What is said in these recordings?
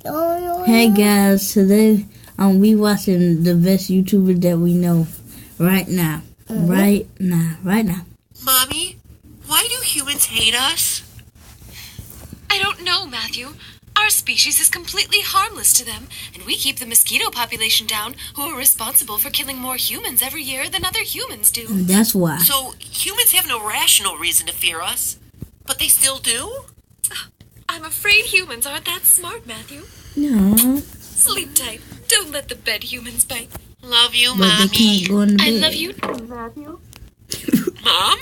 Hey guys, today we watching the best YouTuber that we know right now. Right now. Mommy, why do humans hate us? I don't know, Matthew. Our species is completely harmless to them, and we keep the mosquito population down, who are responsible for killing more humans every year than other humans do. That's why. So humans have no rational reason to fear us, but they still do? I'm afraid humans aren't that smart, Matthew. No. Sleep tight. Don't let the bed humans bite. Love you, But they Mommy. can't go in the I bed. love you too, Matthew. Mom?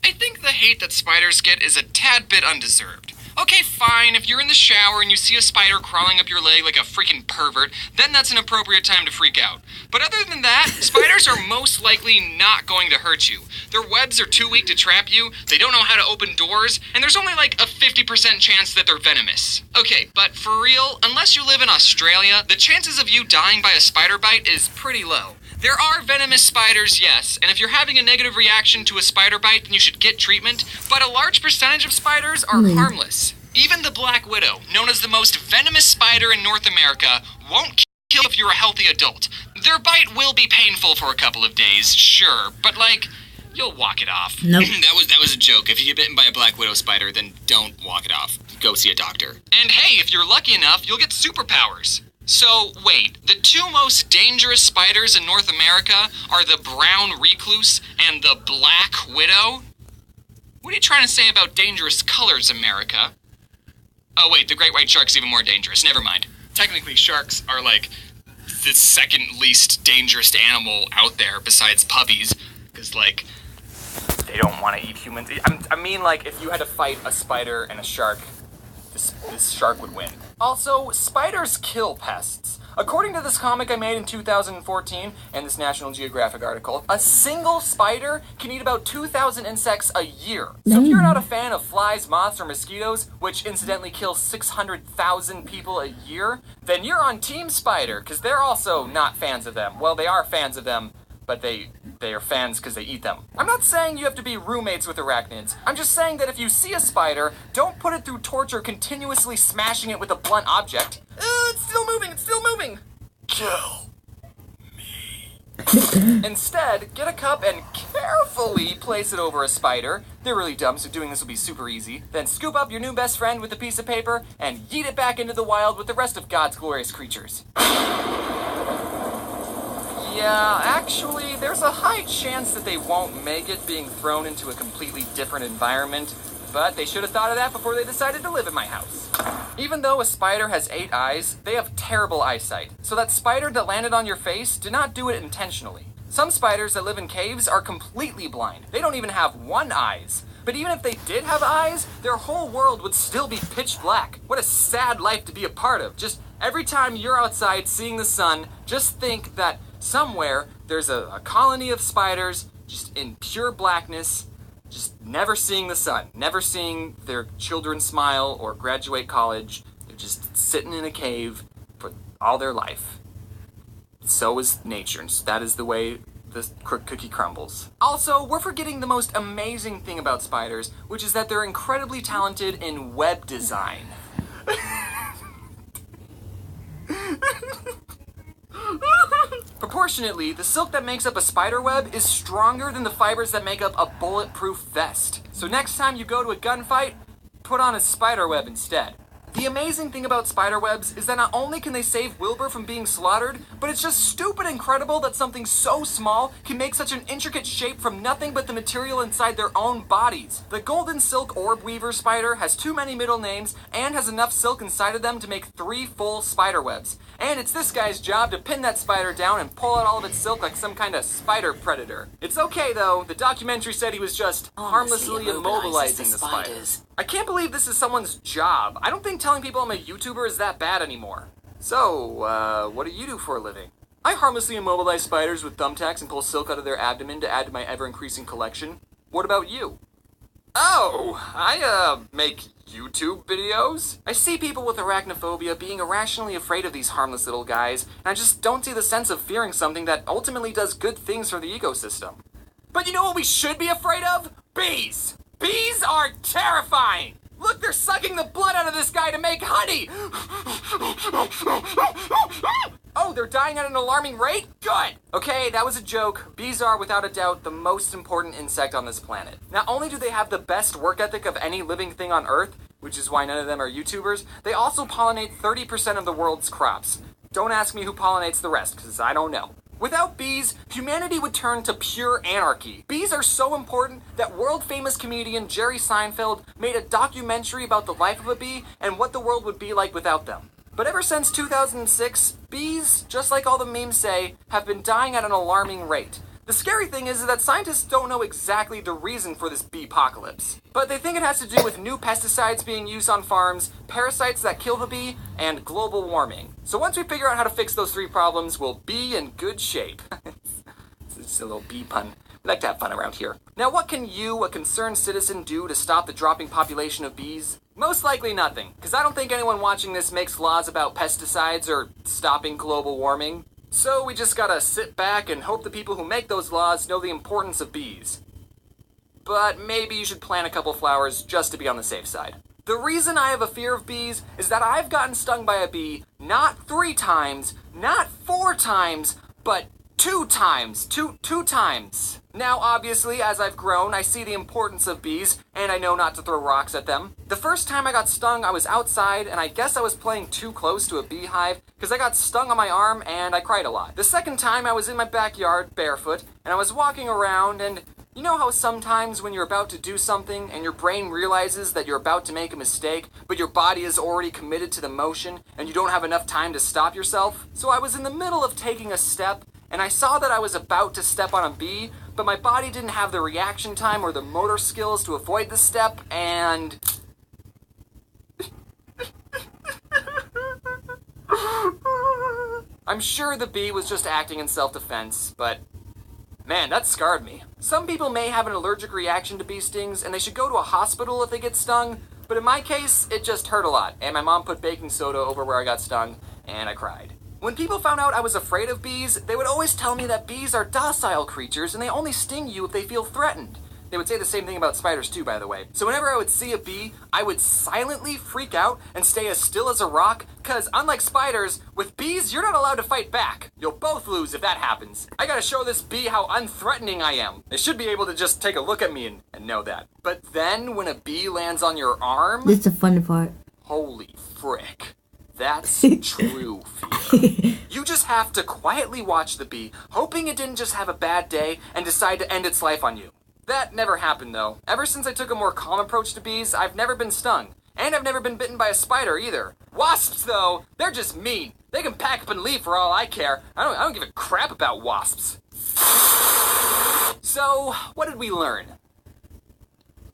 I think the hate that spiders get is a tad bit undeserved. Okay, fine, if you're in the shower and you see a spider crawling up your leg like a freaking pervert, then that's an appropriate time to freak out. But other than that, spiders are most likely not going to hurt you. Their webs are too weak to trap you, they don't know how to open doors, and there's only like a 50% chance that they're venomous. Okay, but for real, unless you live in Australia, the chances of you dying by a spider bite is pretty low. There are venomous spiders, yes, and if you're having a negative reaction to a spider bite, then you should get treatment, but a large percentage of spiders are harmless. Even the black widow, known as the most venomous spider in North America, won't kill if you're a healthy adult. Their bite will be painful for a couple of days, sure, but you'll walk it off. Nope. That was a joke. If you get bitten by a black widow spider, then don't walk it off. Go see a doctor. And hey, if you're lucky enough, you'll get superpowers. So, wait, the two most dangerous spiders in North America are the brown recluse and the black widow? What are you trying to say about dangerous colors, America? Oh wait, the great white shark's even more dangerous. Never mind. Technically, sharks are the second least dangerous animal out there besides puppies. Because, they don't want to eat humans. I mean, if you had to fight a spider and a shark, this shark would win. Also, spiders kill pests. According to this comic I made in 2014 and this National Geographic article, a single spider can eat about 2,000 insects a year. So if you're not a fan of flies, moths, or mosquitoes, which incidentally kill 600,000 people a year, then you're on Team Spider, because they're also not fans of them. Well, they are fans of them, but they are fans because they eat them. I'm not saying you have to be roommates with arachnids. I'm just saying that if you see a spider, don't put it through torture continuously smashing it with a blunt object. It's still moving! Kill me. Instead, get a cup and carefully place it over a spider. They're really dumb, so doing this will be super easy. Then scoop up your new best friend with a piece of paper and yeet it back into the wild with the rest of God's glorious creatures. Yeah, actually, there's a high chance that they won't make it being thrown into a completely different environment, but they should have thought of that before they decided to live in my house. Even though a spider has 8 eyes, they have terrible eyesight, so that spider that landed on your face did not do it intentionally. Some spiders that live in caves are completely blind. They don't even have 1 eye. But even if they did have eyes, their whole world would still be pitch black. What a sad life to be a part of. Just every time you're outside seeing the sun, just think that somewhere there's a colony of spiders just in pure blackness, just never seeing the sun, never seeing their children smile or graduate college. They're just sitting in a cave for all their life. So is nature, and that is the way the cookie crumbles. Also, we're forgetting the most amazing thing about spiders, which is that they're incredibly talented in web design. Proportionately, the silk that makes up a spider web is stronger than the fibers that make up a bulletproof vest. So next time you go to a gunfight, put on a spider web instead. The amazing thing about spider webs is that not only can they save Wilbur from being slaughtered, but it's just stupid incredible that something so small can make such an intricate shape from nothing but the material inside their own bodies. The golden silk orb weaver spider has too many middle names and has enough silk inside of them to make 3 full spider webs. And it's this guy's job to pin that spider down and pull out all of its silk like some kind of spider predator. It's okay though, the documentary said he was just harmlessly immobilizing the spiders. I can't believe this is someone's job. I don't think telling people I'm a YouTuber is that bad anymore. So, what do you do for a living? I harmlessly immobilize spiders with thumbtacks and pull silk out of their abdomen to add to my ever-increasing collection. What about you? Oh, I, make YouTube videos? I see people with arachnophobia being irrationally afraid of these harmless little guys, and I just don't see the sense of fearing something that ultimately does good things for the ecosystem. But you know what we should be afraid of? Bees! Bees are terrifying! Look, they're sucking the blood out of this guy to make honey! Oh, they're dying at an alarming rate? Good! Okay, that was a joke. Bees are, without a doubt, the most important insect on this planet. Not only do they have the best work ethic of any living thing on Earth, which is why none of them are YouTubers, they also pollinate 30% of the world's crops. Don't ask me who pollinates the rest, because I don't know. Without bees, humanity would turn to pure anarchy. Bees are so important that world-famous comedian Jerry Seinfeld made a documentary about the life of a bee and what the world would be like without them. But ever since 2006, bees, just like all the memes say, have been dying at an alarming rate. The scary thing is that scientists don't know exactly the reason for this bee-apocalypse. But they think it has to do with new pesticides being used on farms, parasites that kill the bee, and global warming. So once we figure out how to fix those three problems, we'll be in good shape. It's just a little bee pun. We like to have fun around here. Now what can you, a concerned citizen, do to stop the dropping population of bees? Most likely nothing, because I don't think anyone watching this makes laws about pesticides or stopping global warming. So we just gotta sit back and hope the people who make those laws know the importance of bees. But maybe you should plant a couple flowers just to be on the safe side. The reason I have a fear of bees is that I've gotten stung by a bee not 3 times, not 4 times, but 2 times. Two times. Now, obviously, as I've grown, I see the importance of bees, and I know not to throw rocks at them. The first time I got stung, I was outside, and I guess I was playing too close to a beehive, because I got stung on my arm, and I cried a lot. The second time, I was in my backyard, barefoot, and I was walking around, and you know how sometimes when you're about to do something, and your brain realizes that you're about to make a mistake, but your body is already committed to the motion, and you don't have enough time to stop yourself? So I was in the middle of taking a step, and I saw that I was about to step on a bee, but my body didn't have the reaction time or the motor skills to avoid the step, and... I'm sure the bee was just acting in self-defense, but... man, that scarred me. Some people may have an allergic reaction to bee stings, and they should go to a hospital if they get stung, but in my case, it just hurt a lot, and my mom put baking soda over where I got stung, and I cried. When people found out I was afraid of bees, they would always tell me that bees are docile creatures and they only sting you if they feel threatened. They would say the same thing about spiders too, by the way. So whenever I would see a bee, I would silently freak out and stay as still as a rock, cause unlike spiders, with bees, you're not allowed to fight back. You'll both lose if that happens. I gotta show this bee how unthreatening I am. They should be able to just take a look at me and know that. But then when a bee lands on your arm... this is the funny part. Holy frick. That's true fear. You just have to quietly watch the bee, hoping it didn't just have a bad day and decide to end its life on you. That never happened though. Ever since I took a more calm approach to bees, I've never been stung. And I've never been bitten by a spider either. Wasps though, they're just mean. They can pack up and leave for all I care. I don't give a crap about wasps. So, what did we learn?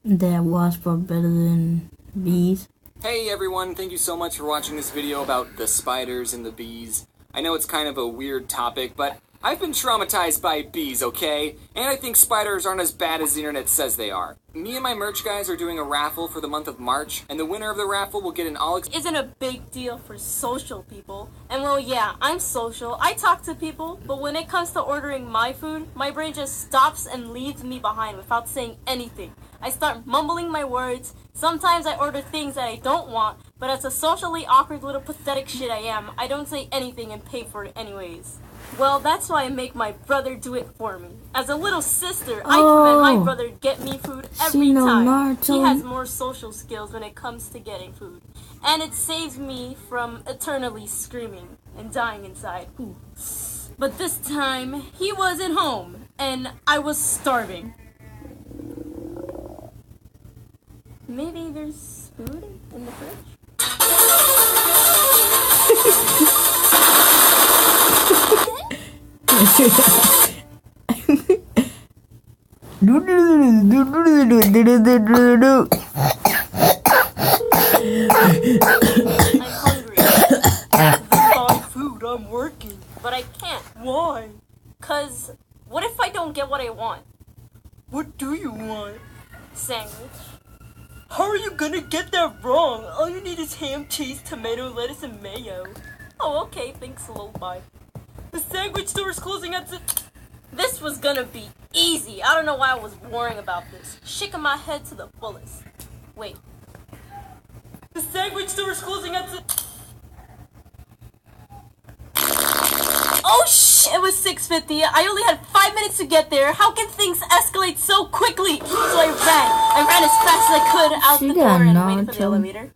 That wasps are better than bees. Hey everyone, thank you so much for watching this video about the spiders and the bees. I know it's kind of a weird topic, but I've been traumatized by bees, okay? And I think spiders aren't as bad as the internet says they are. Me and my merch guys are doing a raffle for the month of March, and the winner of the raffle will get an isn't a big deal for social people. And well, yeah, I'm social. I talk to people, but when it comes to ordering my food, my brain just stops and leaves me behind without saying anything. I start mumbling my words. Sometimes I order things that I don't want, but as a socially awkward little pathetic shit I am, I don't say anything and pay for it anyways. Well, that's why I make my brother do it for me. As a little sister, I command my brother to get me food every time. Naruto. He has more social skills when it comes to getting food. And it saves me from eternally screaming and dying inside. Ooh. But this time, he wasn't home, and I was starving. Maybe there's food in the fridge? I'm hungry. Buy food, I'm working. But I can't. Why? 'Cause what if I don't get what I want? What do you want? Sandwich. How are you gonna get that wrong? All you need is ham, cheese, tomato, lettuce, and mayo. Oh, okay, thanks a little, bye. The sandwich store is closing at This was gonna be easy. I don't know why I was worrying about this. Shaking my head to the fullest. Wait, The sandwich store is closing at Oh shit! It was 6:50. I only had 5 minutes to get there. How can things escalate so quickly? So I ran as fast as I could out the door and waited for the elevator.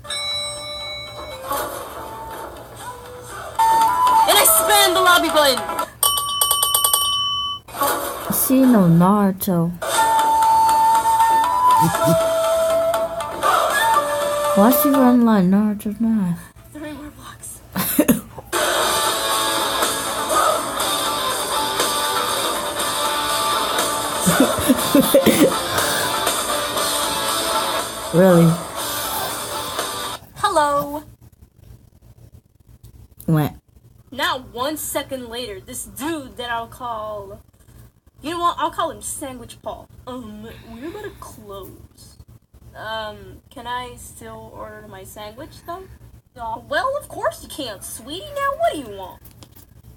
And I spammed the lobby button. She no Naruto. Why she run like Naruto now? 3 more blocks. Really? Hello. What? Now 1 second later, this dude that I'll call... You know what? I'll call him Sandwich Paul. We're gonna close. Can I still order my sandwich though? Well, of course you can, sweetie. Now what do you want?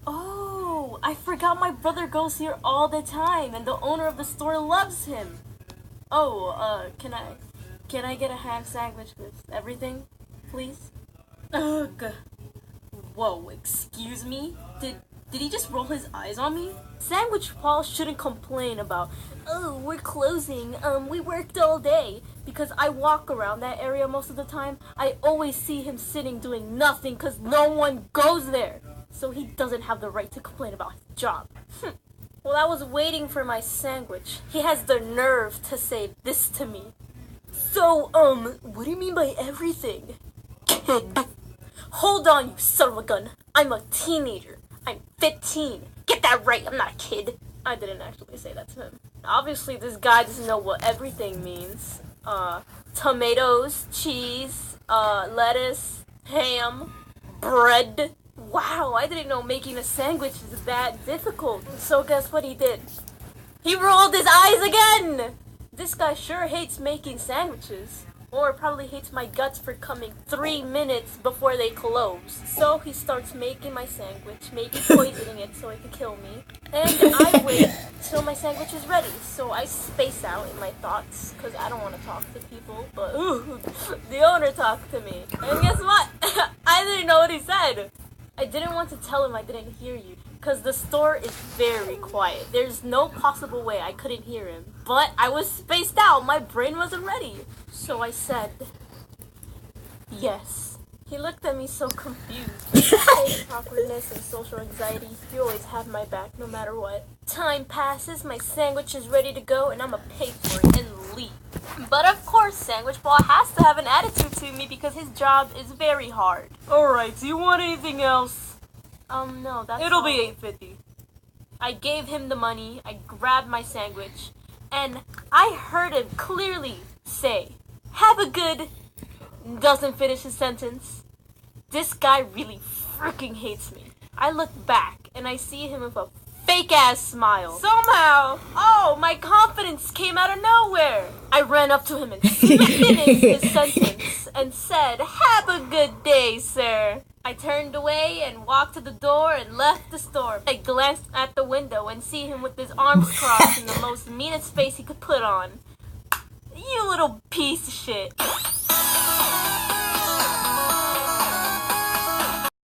Oh, I forgot my brother goes here all the time, and the owner of the store loves him. Oh, can I get a ham sandwich with everything, please? Ugh. Whoa, excuse me? Did he just roll his eyes on me? Sandwich Paul shouldn't complain about, oh, we're closing, we worked all day. Because I walk around that area most of the time, I always see him sitting doing nothing because no one goes there. So he doesn't have the right to complain about his job. While I was waiting for my sandwich, he has the nerve to say this to me. So, what do you mean by everything? Kid. Hold on, you son of a gun. I'm a teenager. I'm 15. Get that right, I'm not a kid. I didn't actually say that to him. Obviously, this guy doesn't know what everything means. Tomatoes, cheese, lettuce, ham, bread. Wow, I didn't know making a sandwich is that difficult. So guess what he did? He rolled his eyes again! This guy sure hates making sandwiches. Or probably hates my guts for coming 3 minutes before they close. So he starts making my sandwich, maybe poisoning it so it could kill me. And I wait till my sandwich is ready. So I space out in my thoughts, because I don't want to talk to people. But the owner talked to me. And guess what? I didn't know what he said. I didn't want to tell him I didn't hear you, because the store is very quiet. There's no possible way I couldn't hear him. But I was spaced out. My brain wasn't ready. So I said, yes. He looked at me so confused. Face awkwardness and social anxiety. You always have my back no matter what. Time passes, my sandwich is ready to go, and I'ma pay for it and leave. But of course, Sandwich Ball has to have an attitude to me because his job is very hard. Alright, do you want anything else? No, that's It'll be $8.50. I gave him the money, I grabbed my sandwich, and I heard him clearly say, have a good... Doesn't finish his sentence. This guy really freaking hates me. I look back, and I see him with a fake-ass smile. Somehow, my confidence came out of nowhere. I ran up to him and finished his sentence and said, have a good day, sir. I turned away and walked to the door and left the store. I glanced at the window and see him with his arms crossed in the most meanest face he could put on. You little piece of shit.